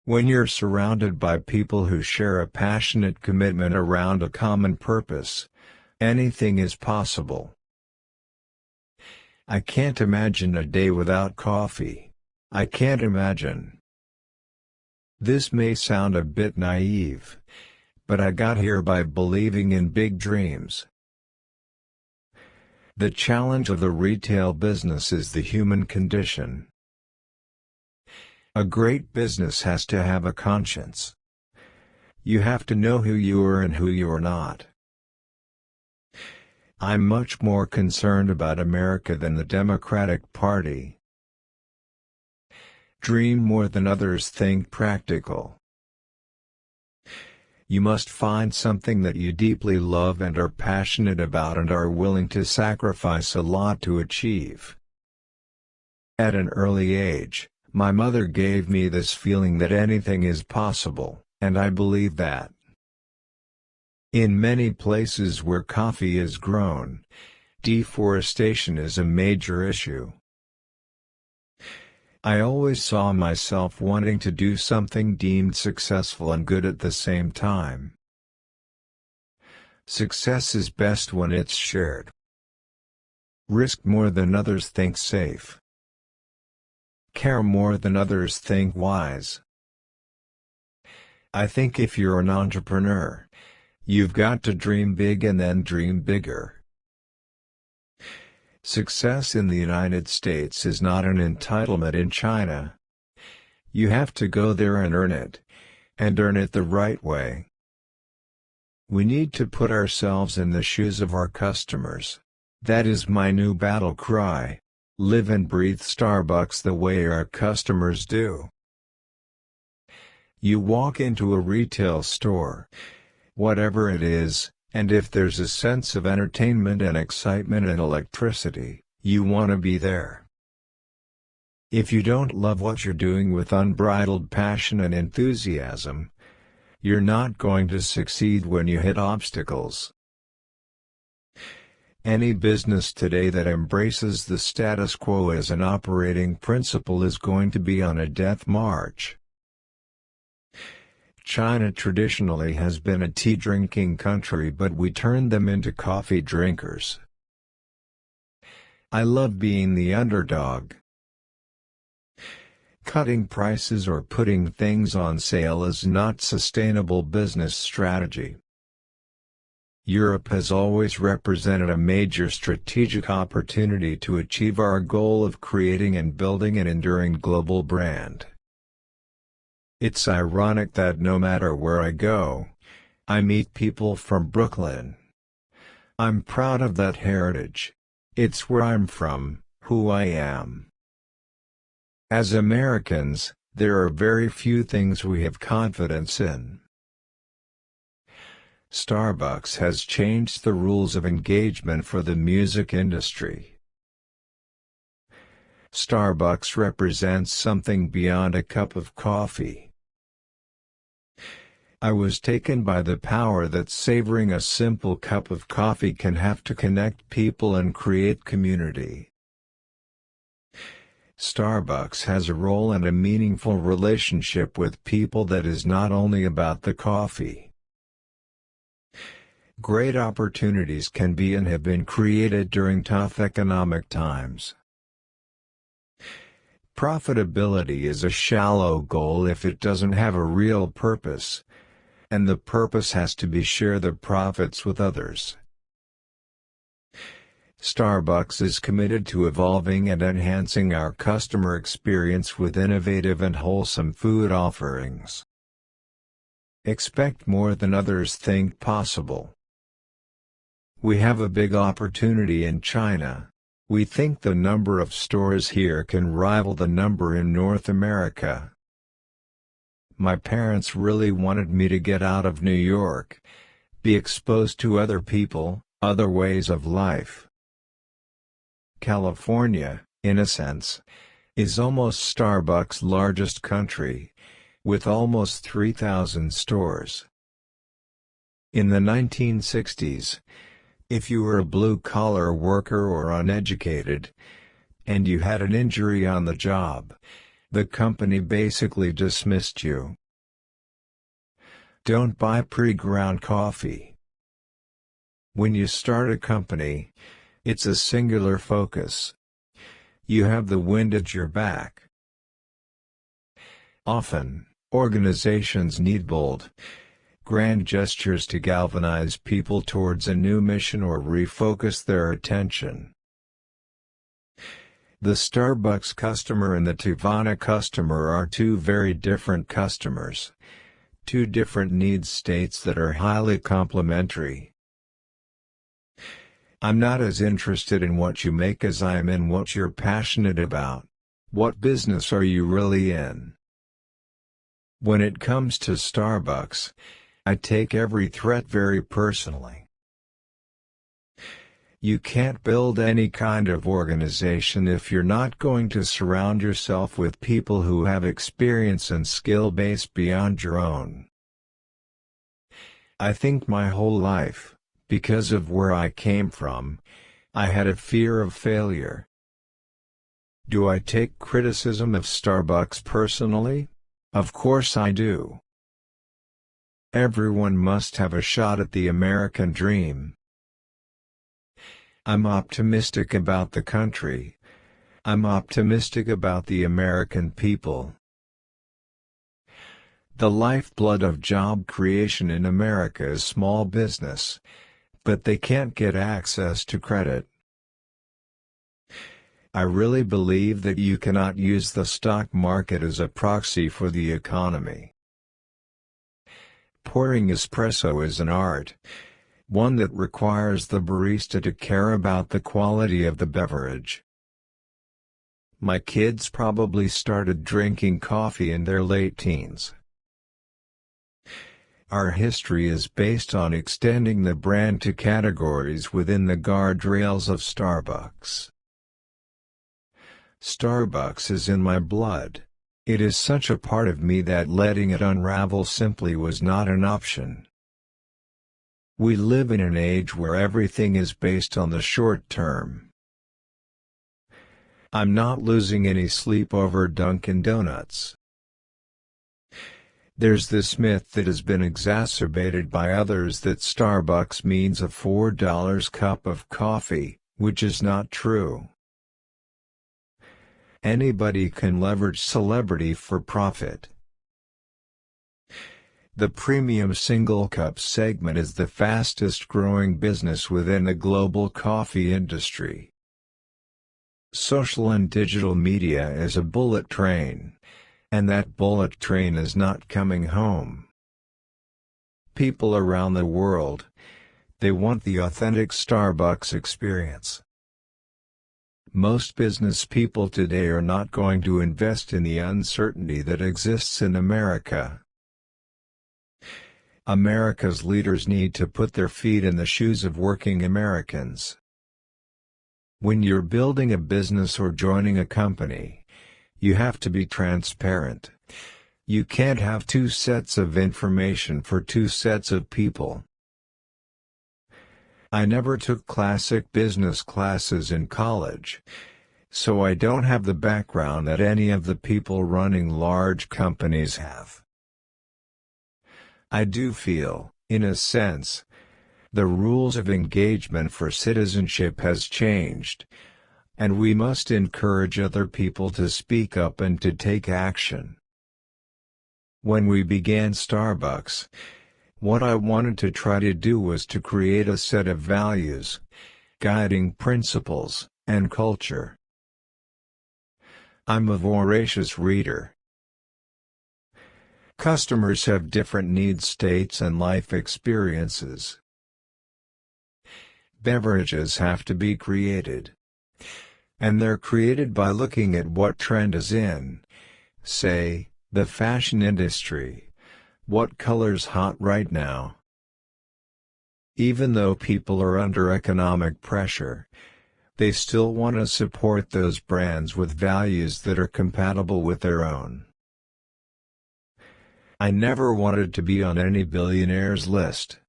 When you're surrounded by people who share a passionate commitment around a common purpose, anything is possible. I can't imagine a day without coffee. I can't imagine. This may sound a bit naive, but I got here by believing in big dreams. The challenge of the retail business is the human condition. A great business has to have a conscience. You have to know who you are and who you are not. I'm much more concerned about America than the Democratic Party. Dream more than others, think practical. You must find something that you deeply love and are passionate about and are willing to sacrifice a lot to achieve. At an early age, my mother gave me this feeling that anything is possible, and I believe that. In many places where coffee is grown, deforestation is a major issue. I always saw myself wanting to do something deemed successful and good at the same time. Success is best when it's shared. Risk more than others, think safe. Care more than others, think wise. I think if you're an entrepreneur, you've got to dream big and then dream bigger. Success in the United States is not an entitlement in China. You have to go there and earn it the right way. We need to put ourselves in the shoes of our customers. That is my new battle cry. Live and breathe Starbucks the way our customers do. You walk into a retail store, whatever it is, and if there's a sense of entertainment and excitement and electricity, you want to be there. If you don't love what you're doing with unbridled passion and enthusiasm, you're not going to succeed when you hit obstacles. Any business today that embraces the status quo as an operating principle is going to be on a death march. China traditionally has been a tea-drinking country, but we turned them into coffee drinkers. I love being the underdog. Cutting prices or putting things on sale is not sustainable business strategy. Europe has always represented a major strategic opportunity to achieve our goal of creating and building an enduring global brand. It's ironic that no matter where I go, I meet people from Brooklyn. I'm proud of that heritage. It's where I'm from, who I am. As Americans, there are very few things we have confidence in. Starbucks has changed the rules of engagement for the music industry. Starbucks represents something beyond a cup of coffee. I was taken by the power that savoring a simple cup of coffee can have to connect people and create community. Starbucks has a role and a meaningful relationship with people that is not only about the coffee. Great opportunities can be and have been created during tough economic times. Profitability is a shallow goal if it doesn't have a real purpose. And the purpose has to be share the profits with others. Starbucks is committed to evolving and enhancing our customer experience with innovative and wholesome food offerings. Expect more than others, think possible. We have a big opportunity in China. We think the number of stores here can rival the number in North America. My parents really wanted me to get out of New York, be exposed to other people, other ways of life. California, in a sense, is almost Starbucks' largest country, with almost 3,000 stores. In the 1960s, if you were a blue-collar worker or uneducated, and you had an injury on the job, The company basically dismissed you. Don't buy pre-ground coffee. When you start a company, it's a singular focus. You have the wind at your back. Often, organizations need bold, grand gestures to galvanize people towards a new mission or refocus their attention. The Starbucks customer and the Teavana customer are two very different customers, two different need states that are highly complementary. I'm not as interested in what you make as I am in what you're passionate about. What business are you really in? When it comes to Starbucks, I take every threat very personally. You can't build any kind of organization if you're not going to surround yourself with people who have experience and skill base beyond your own. I think my whole life, because of where I came from, I had a fear of failure. Do I take criticism of Starbucks personally? Of course I do. Everyone must have a shot at the American dream. I'm optimistic about the country. I'm optimistic about the American people. The lifeblood of job creation in America is small business, but they can't get access to credit. I really believe that you cannot use the stock market as a proxy for the economy. Pouring espresso is an art, one that requires the barista to care about the quality of the beverage. My kids probably started drinking coffee in their late teens. Our history is based on extending the brand to categories within the guardrails of Starbucks. Starbucks is in my blood. It is such a part of me that letting it unravel simply was not an option. We live in an age where everything is based on the short term. I'm not losing any sleep over Dunkin' Donuts. There's this myth that has been exacerbated by others that Starbucks means a $4 cup of coffee, which is not true. Anybody can leverage celebrity for profit. The premium single-cup segment is the fastest-growing business within the global coffee industry. Social and digital media is a bullet train, and that bullet train is not coming home. People around the world, they want the authentic Starbucks experience. Most business people today are not going to invest in the uncertainty that exists in America. America's leaders need to put their feet in the shoes of working Americans. When you're building a business or joining a company, you have to be transparent. You can't have two sets of information for two sets of people. I never took classic business classes in college, so I don't have the background that any of the people running large companies have. I do feel, in a sense, the rules of engagement for citizenship has changed, and we must encourage other people to speak up and to take action. When we began Starbucks, what I wanted to try to do was to create a set of values, guiding principles, and culture. I'm a voracious reader. Customers have different need states and life experiences. Beverages have to be created. And they're created by looking at what trend is in, say, the fashion industry. What color's hot right now? Even though people are under economic pressure, they still want to support those brands with values that are compatible with their own. I never wanted to be on any billionaire's list.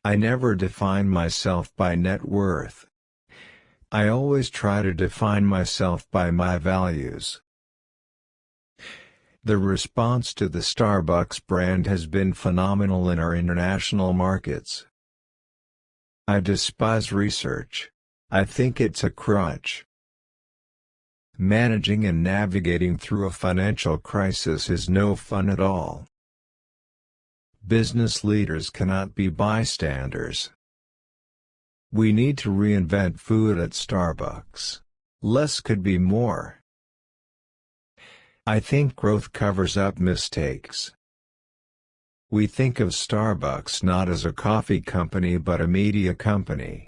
I never defined myself by net worth. I always try to define myself by my values. The response to the Starbucks brand has been phenomenal in our international markets. I despise research. I think it's a crutch. Managing and navigating through a financial crisis is no fun at all. Business leaders cannot be bystanders. We need to reinvent food at Starbucks. Less could be more. I think growth covers up mistakes. We think of Starbucks not as a coffee company but a media company.